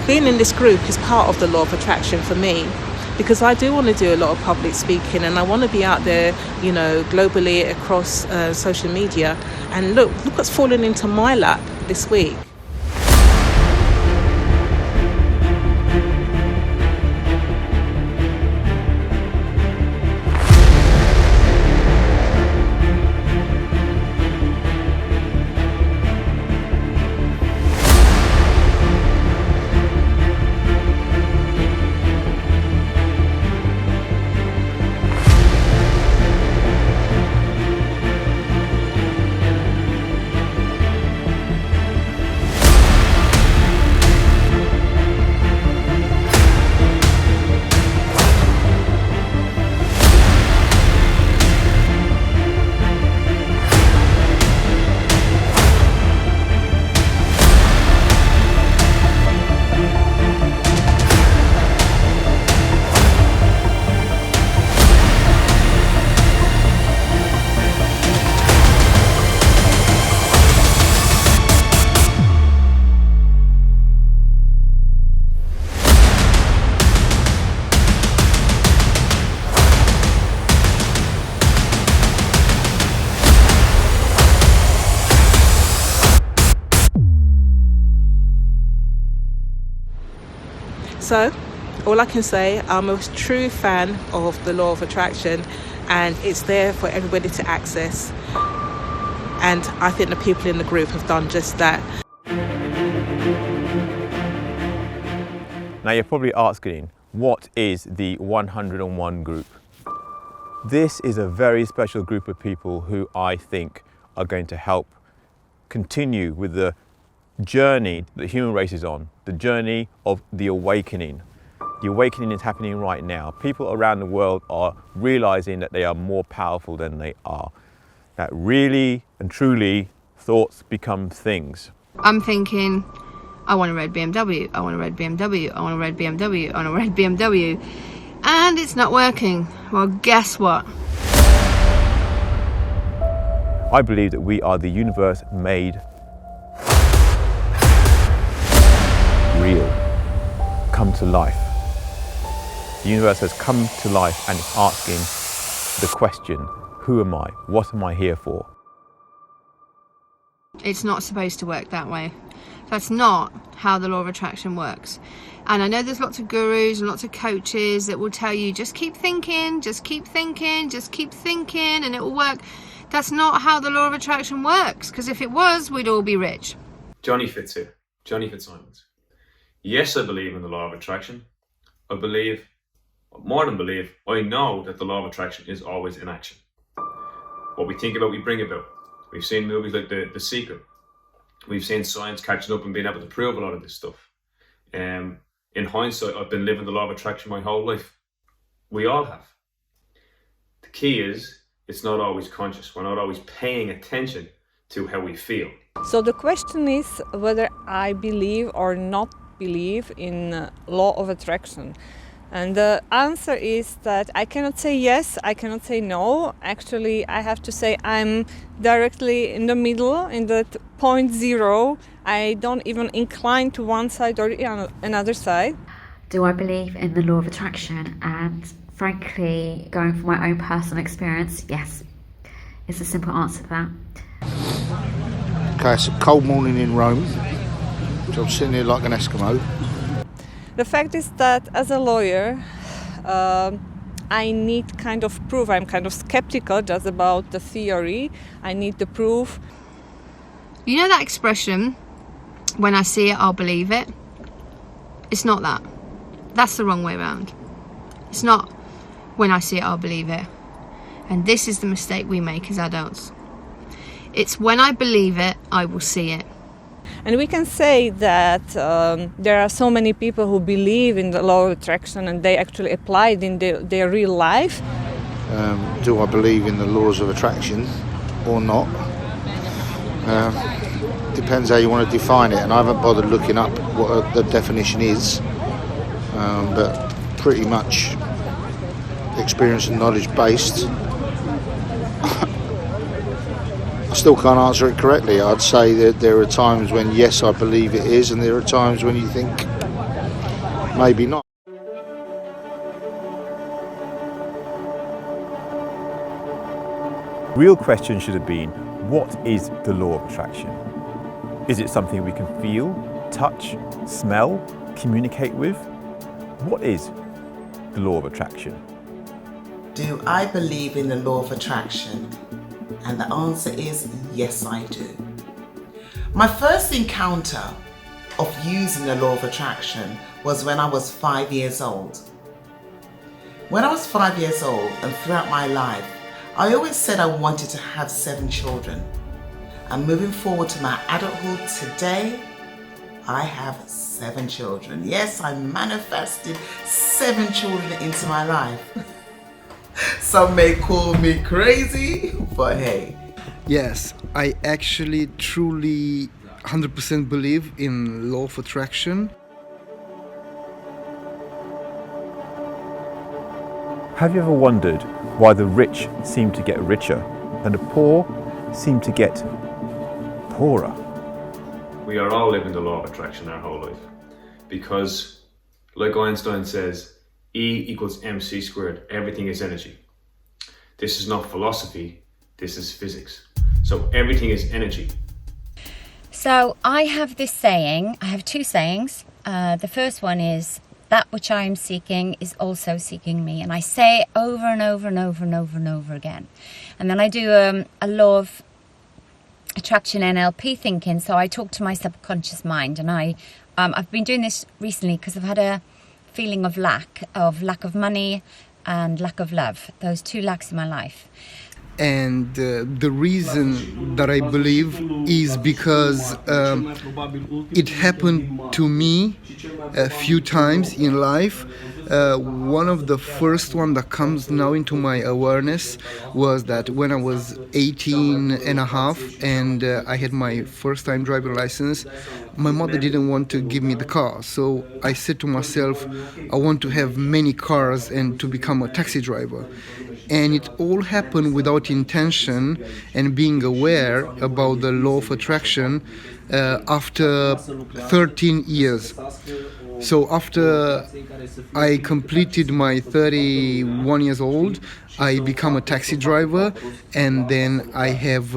being in this group is part of the law of attraction for me, because I do want to do a lot of public speaking, and I want to be out there, globally across social media. And look what's fallen into my lap this week. So, all I can say, I'm a true fan of the law of attraction, and it's there for everybody to access. And I think the people in the group have done just that. Now you're probably asking, what is the 101 group? This is a very special group of people who I think are going to help continue with the journey that the human race is on, the journey of the awakening. The awakening is happening right now. People around the world are realizing that they are more powerful than they are. That really and truly thoughts become things. I'm thinking, I want a red BMW, I want a red BMW, I want a red BMW, I want a red BMW. And it's not working. Well, guess what? I believe that we are the universe made real, come to life. The universe has come to life and is asking the question, who am I? What am I here for? It's not supposed to work that way. That's not how the law of attraction works. And I know there's lots of gurus and lots of coaches that will tell you, just keep thinking, just keep thinking, just keep thinking, and it will work. That's not how the law of attraction works, because if it was, we'd all be rich. Johnny Fitz here, Johnny Fitzsimons. Yes, I believe in the law of attraction. I believe, more than believe, I know that the law of attraction is always in action. What we think about, we bring about. We've seen movies like The Secret. We've seen science catching up and being able to prove a lot of this stuff. In hindsight, I've been living the law of attraction my whole life. We all have. The key is, it's not always conscious. We're not always paying attention to how we feel. So the question is whether I believe or not believe in law of attraction. And the answer is that I cannot say yes, I cannot say no. Actually, I have to say I'm directly in the middle, in that point zero. I don't even incline to one side or another side. Do I believe in the law of attraction? And frankly, going from my own personal experience, yes. It's a simple answer to that. Okay, it's a cold morning in Rome. So I'm sitting here like an Eskimo. The fact is that as a lawyer, I need kind of proof. I'm kind of skeptical just about the theory. I need the proof. You know that expression, when I see it, I'll believe it? It's not that. That's the wrong way around. It's not when I see it, I'll believe it. And this is the mistake we make as adults. It's when I believe it, I will see it. And we can say that there are so many people who believe in the law of attraction and they actually apply it in their real life. Do I believe in the laws of attraction or not? Depends how you want to define it, and I haven't bothered looking up what the definition is, but pretty much experience and knowledge based. I still can't answer it correctly. I'd say that there are times when yes, I believe it is, and there are times when you think maybe not. Real question should have been, what is the law of attraction? Is it something we can feel, touch, smell, communicate with? What is the law of attraction? Do I believe in the law of attraction? And the answer is yes, I do. My first encounter of using the law of attraction was when I was 5 years old. When I was 5 years old and throughout my life, I always said I wanted to have 7 children. And moving forward to my adulthood today, I have 7 children. Yes, I manifested 7 children into my life. Some may call me crazy, but hey. Yes, I actually truly 100% believe in law of attraction. Have you ever wondered why the rich seem to get richer and the poor seem to get poorer? We are all living the law of attraction our whole life. Because, like Einstein says, E equals mc squared. Everything is energy. This is not philosophy, this is physics. So everything is energy. So I have this saying, I have 2 sayings. The first one is, that which I am seeking is also seeking me. And I say it over and over and over and over and over again. And then I do a law of attraction NLP thinking. So I talk to my subconscious mind. And I've been doing this recently because I've had a feeling of lack of money and lack of love. Those 2 lacks in my life. And the reason that I believe is because it happened to me a few times in life. One of the first one that comes now into my awareness was that when I was 18 and a half and I had my first time driver license, my mother didn't want to give me the car. So I said to myself, I want to have many cars and to become a taxi driver. And it all happened without intention and being aware about the law of attraction after 13 years. So after I completed my 31 years old, I become a taxi driver, and then I have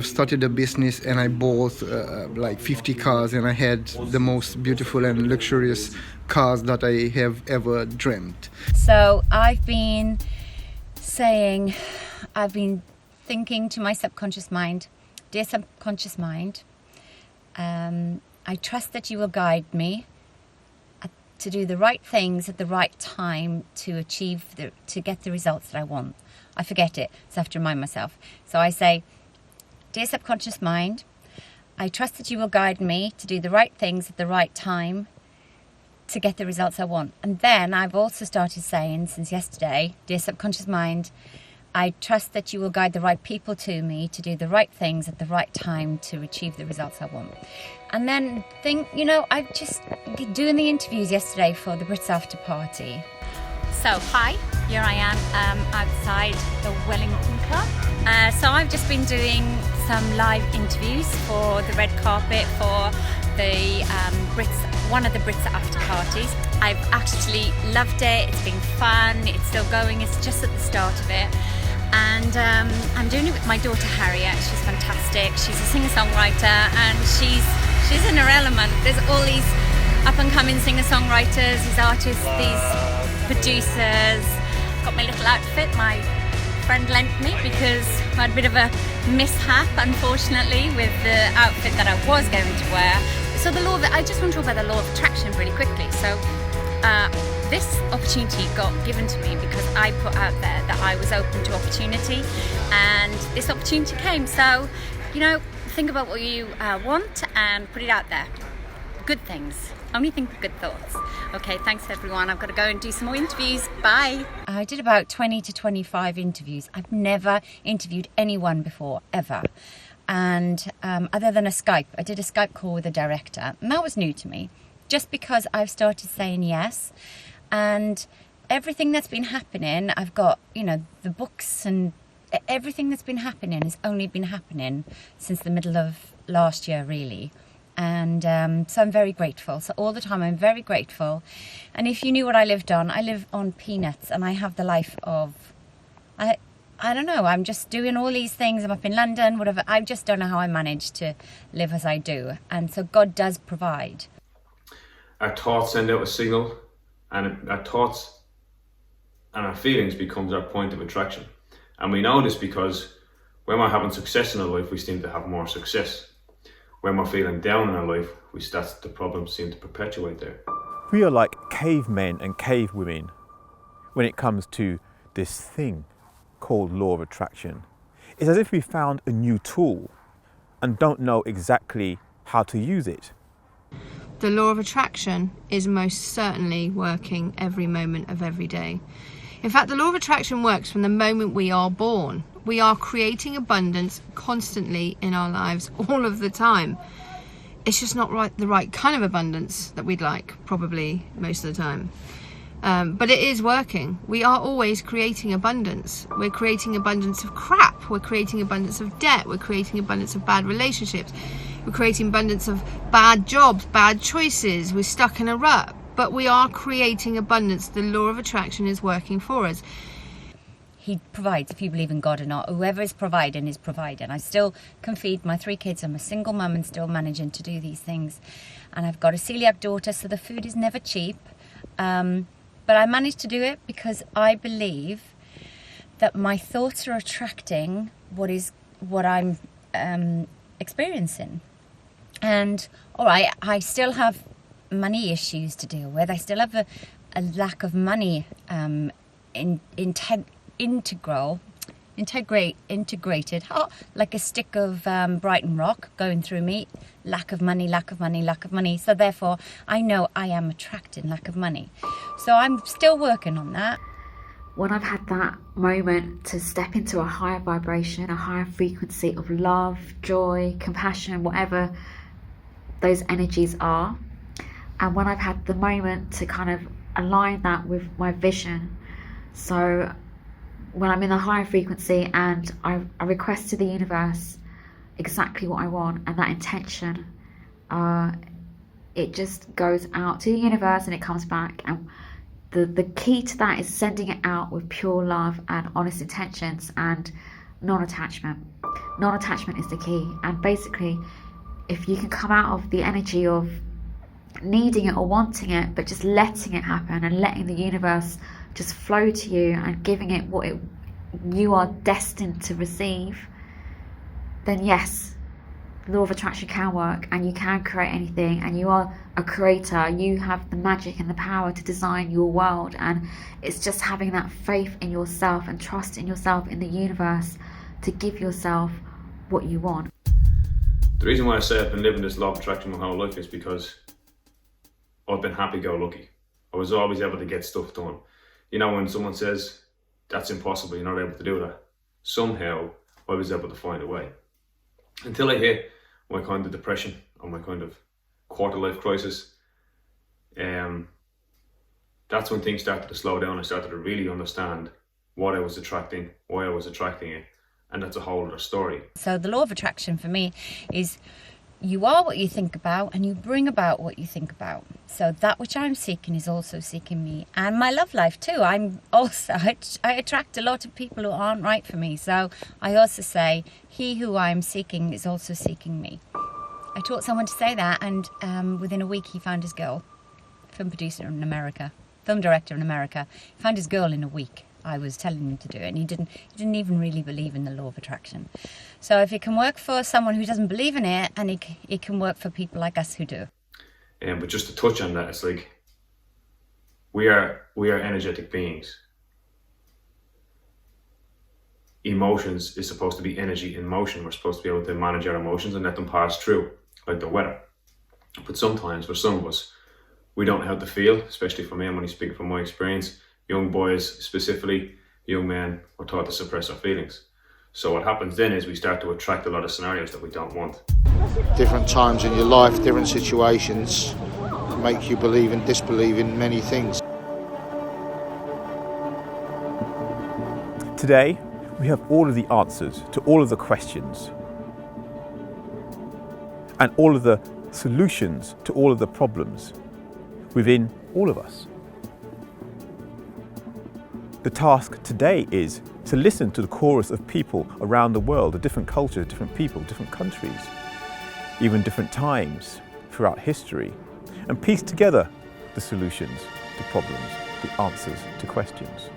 started a business, and I bought like 50 cars, and I had the most beautiful and luxurious cars that I have ever dreamt. So I've been thinking to my subconscious mind, dear subconscious mind, I trust that you will guide me to do the right things at the right time to get the results that I want. I forget it, so I have to remind myself. So I say, dear subconscious mind, I trust that you will guide me to do the right things at the right time to get the results I want. And then I've also started saying since yesterday, dear subconscious mind, I trust that you will guide the right people to me to do the right things at the right time to achieve the results I want. And then I just doing the interviews yesterday for the Brits After Party. So hi, here I am outside the Wellington Club. So I've just been doing some live interviews for the red carpet for the one of the Brits After Parties. I've actually loved it. It's been fun. It's still going. It's just at the start of it. And I'm doing it with my daughter Harriet. She's fantastic. She's a singer-songwriter, and she's in her element. There's all these up-and-coming singer-songwriters, these artists, these producers. Got my little outfit my friend lent me because I had a bit of a mishap, unfortunately, with the outfit that I was going to wear. So I just want to talk about the law of attraction really quickly. So this opportunity got given to me because I put out there that I was open to opportunity, and this opportunity came. So, think about what you want and put it out there. Good things. Only think of good thoughts. Okay, thanks everyone. I've got to go and do some more interviews. Bye. I did about 20 to 25 interviews. I've never interviewed anyone before, ever. And other than a Skype, I did a Skype call with a director, and that was new to me, just because I've started saying yes. And everything that's been happening, I've got, the books and everything that's been happening has only been happening since the middle of last year, really. And so I'm very grateful. So all the time I'm very grateful. And if you knew what I lived on, I live on peanuts, and I have the life of, I don't know, I'm just doing all these things. I'm up in London, whatever. I just don't know how I manage to live as I do. And so God does provide. Our thoughts send out a signal, and our thoughts and our feelings becomes our point of attraction. And we know this because when we're having success in our life, we seem to have more success. When we're feeling down in our life, that's the problems seem to perpetuate there. We are like cavemen and cavewomen when it comes to this thing called law of attraction. It's as if we found a new tool and don't know exactly how to use it. The law of attraction is most certainly working every moment of every day. In fact, the law of attraction works from the moment we are born. We are creating abundance constantly in our lives all of the time. It's just not the right kind of abundance that we'd like, probably most of the time. But it is working. We are always creating abundance. We're creating abundance of crap. We're creating abundance of debt. We're creating abundance of bad relationships. We're creating abundance of bad jobs, bad choices. We're stuck in a rut. But we are creating abundance. The law of attraction is working for us. He provides, if you believe in God or not. Whoever is providing is providing. I still can feed my 3 kids. I'm a single mum and still managing to do these things. And I've got a celiac daughter, so the food is never cheap. But I managed to do it because I believe that my thoughts are attracting what I'm experiencing. And all right, I still have money issues to deal with. I still have a lack of money integrated, like a stick of Brighton rock going through me. Lack of money, lack of money, lack of money. So therefore, I know I am attracting lack of money. So I'm still working on that. When I've had that moment to step into a higher vibration, a higher frequency of love, joy, compassion, whatever those energies are, and when I've had the moment to kind of align that with my vision, so when I'm in a higher frequency and I request to the universe exactly what I want, and that intention, it just goes out to the universe and it comes back. And the key to that is sending it out with pure love and honest intentions and non-attachment. Non-attachment is the key. And basically, if you can come out of the energy of needing it or wanting it, but just letting it happen and letting the universe just flow to you and giving it what you are destined to receive, then yes, the law of attraction can work and you can create anything, and you are a creator. You have the magic and the power to design your world, and it's just having that faith in yourself and trust in yourself, in the universe, to give yourself what you want. The reason why I say I've been living this law of attraction my whole life is because I've been happy-go-lucky. I was always able to get stuff done. You know, when someone says, that's impossible, you're not able to do that, somehow I was able to find a way. Until I hit my kind of depression or my kind of quarter-life crisis, that's when things started to slow down. I started to really understand what I was attracting, why I was attracting it, and that's a whole other story. So the law of attraction for me is you are what you think about and you bring about what you think about. So that which I'm seeking is also seeking me, and my love life too. I attract a lot of people who aren't right for me. So I also say, he who I am seeking is also seeking me. I taught someone to say that, and within a week he found his girl. Film producer in America, film director in America. He found his girl in a week. I was telling him to do it, and he didn't even really believe in the law of attraction. So if it can work for someone who doesn't believe in it, and it can work for people like us who do. But just to touch on that, it's like we are energetic beings. Emotions is supposed to be energy in motion. We're supposed to be able to manage our emotions and let them pass through, like the weather. But sometimes, for some of us, we don't know how to feel, especially for me. I'm only speaking from my experience. Young boys, specifically, young men, are taught to suppress our feelings. So what happens then is we start to attract a lot of scenarios that we don't want. Different times in your life, different situations make you believe and disbelieve in many things. Today, we have all of the answers to all of the questions and all of the solutions to all of the problems within all of us. The task today is to listen to the chorus of people around the world, of different cultures, different people, different countries, even different times throughout history, and piece together the solutions to problems, the answers to questions.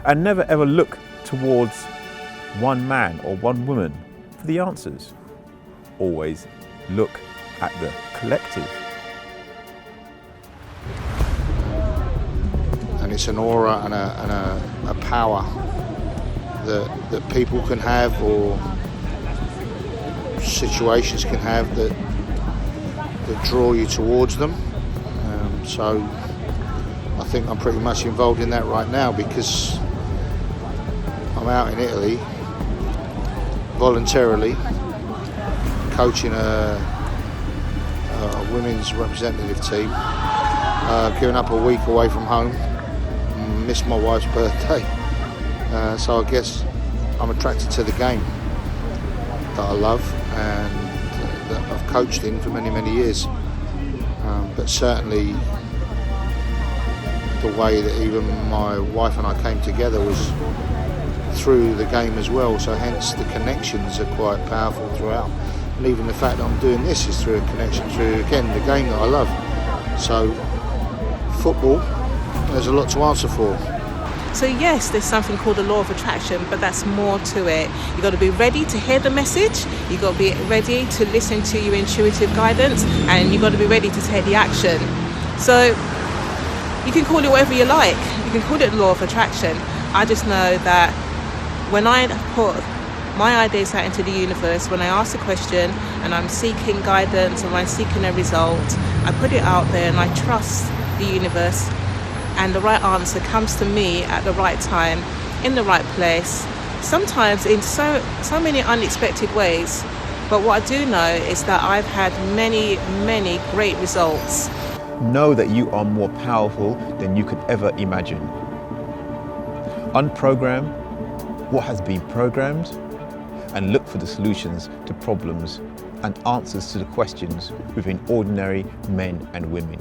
And never ever look towards one man or one woman for the answers. Always look at the collective. And it's an aura and a power that people can have, or situations can have, that draw you towards them. So I think I'm pretty much involved in that right now, because I'm out in Italy voluntarily coaching a women's representative team, giving up a week away from home, missed my wife's birthday, so I guess I'm attracted to the game that I love and that I've coached in for many years. But certainly the way that even my wife and I came together was through the game as well, so hence the connections are quite powerful throughout. And even the fact that I'm doing this is through a connection through, again, the game that I love. So football, there's a lot to answer for. So yes, there's something called the law of attraction, but that's more to it. You've got to be ready to hear the message, you've got to be ready to listen to your intuitive guidance, and you've got to be ready to take the action. So you can call it whatever you like. You can call it the law of attraction. I just know that when I put my ideas out into the universe, when I ask a question and I'm seeking guidance and I'm seeking a result, I put it out there and I trust the universe, and the right answer comes to me at the right time, in the right place, sometimes in so many unexpected ways. But what I do know is that I've had many great results. Know that you are more powerful than you could ever imagine. Unprogram what has been programmed, and look for the solutions to problems and answers to the questions within ordinary men and women.